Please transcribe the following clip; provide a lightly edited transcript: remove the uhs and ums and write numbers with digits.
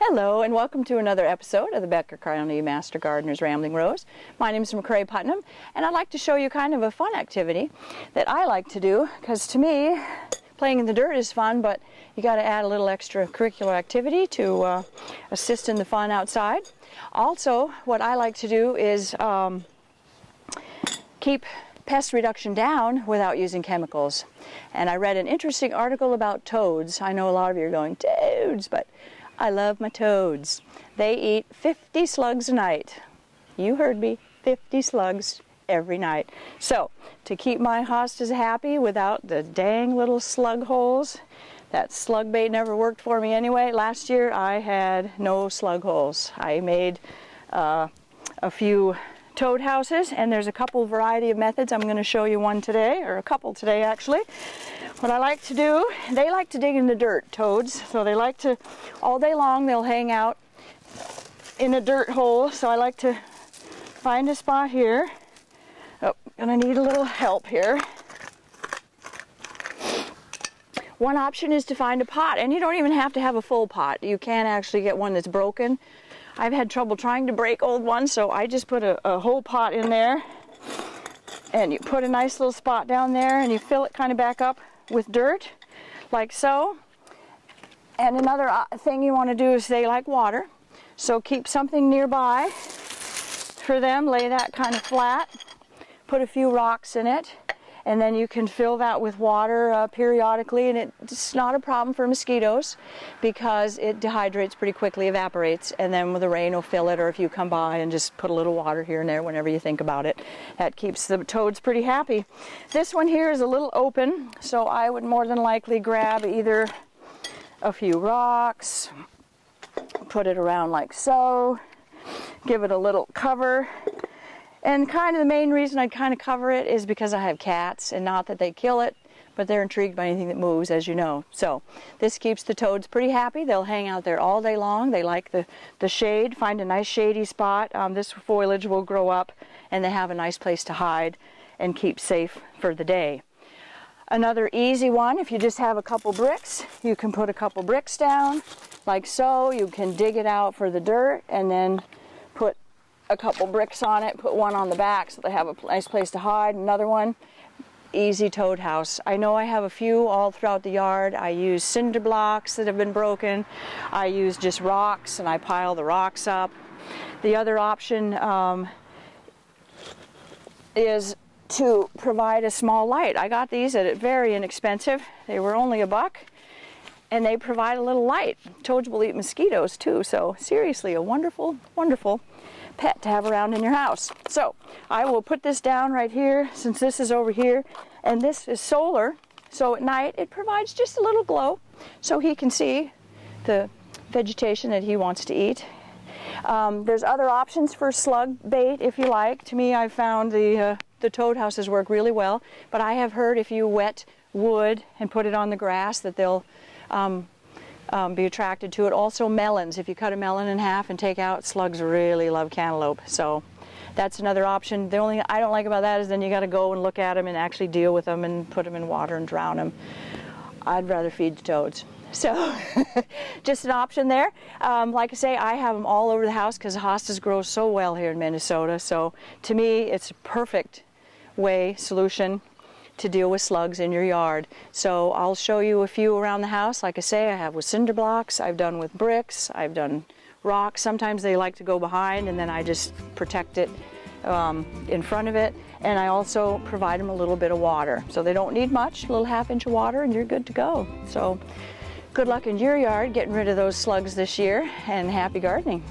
Hello and welcome to another episode of the Becker County Master Gardener's Rambling Rose. My name is McCrae Putnam and I'd like to show you kind of a fun activity that I like to do, because to me playing in the dirt is fun, but you got to add a little extracurricular activity to assist in the fun outside. Also, what I like to do is keep pest reduction down without using chemicals. And I read an interesting article about toads. I know a lot of you are going, toads, but I love my toads. They eat 50 slugs a night. You heard me, 50 slugs every night. So, to keep my hostas happy without the dang little slug holes, that slug bait never worked for me anyway. Last year I had no slug holes. I made a few toad houses, and there's a couple variety of methods. I'm going to show you one today, or a couple today actually. What I like to do, they like to dig in the dirt, toads, so they like to, all day long they'll hang out in a dirt hole. So I like to find a spot here. Oh, gonna need a little help here. One option is to find a pot, and you don't even have to have a full pot. You can actually get one that's broken. I've had trouble trying to break old ones, so I just put a whole pot in there, and you put a nice little spot down there, and you fill it kind of back up with dirt, like so. And another thing you want to do is they like water, so keep something nearby for them. Lay that kind of flat, put a few rocks in it, and then you can fill that with water periodically, and it's not a problem for mosquitoes because it dehydrates pretty quickly, evaporates, and then with the rain will fill it, or if you come by and just put a little water here and there whenever you think about it. That keeps the toads pretty happy. This one here is a little open, so I would more than likely grab either a few rocks, put it around like so, give it a little cover. And kind of the main reason I'd kind of cover it is because I have cats, and not that they kill it, but they're intrigued by anything that moves, as you know. So this keeps the toads pretty happy. They'll hang out there all day long. They like the shade. Find a nice shady spot. This foliage will grow up, and they have a nice place to hide and keep safe for the day. Another easy one, if you just have a couple bricks, you can put a couple bricks down like so. You can dig it out for the dirt and then put a couple bricks on it, put one on the back so they have a nice place to hide. Another one, easy toad house. I know I have a few all throughout the yard. I use cinder blocks that have been broken. I use just rocks, and I pile the rocks up. The other option is to provide a small light. I got these at very inexpensive. They were only $1, and they provide a little light. Toads will eat mosquitoes too, so seriously a wonderful, wonderful pet to have around in your house. So I will put this down right here, since this is over here, and this is solar, so at night it provides just a little glow so he can see the vegetation that he wants to eat. There's other options for slug bait if you like. To me, I've found the toad houses work really well, but I have heard if you wet wood and put it on the grass that they'll be attracted to it. Also melons, if you cut a melon in half and take out, slugs really love cantaloupe, so that's another option. The only thing I don't like about that is then you got to go and look at them and actually deal with them and put them in water and drown them. I'd rather feed the toads. So just an option there. Like I say, I have them all over the house because hostas grow so well here in Minnesota, so to me it's a perfect solution to deal with slugs in your yard. So I'll show you a few around the house. Like I say, I have with cinder blocks, I've done with bricks, I've done rocks. Sometimes they like to go behind, and then I just protect it in front of it. And I also provide them a little bit of water. So they don't need much, a little ½ of water, and you're good to go. So good luck in your yard getting rid of those slugs this year, and happy gardening.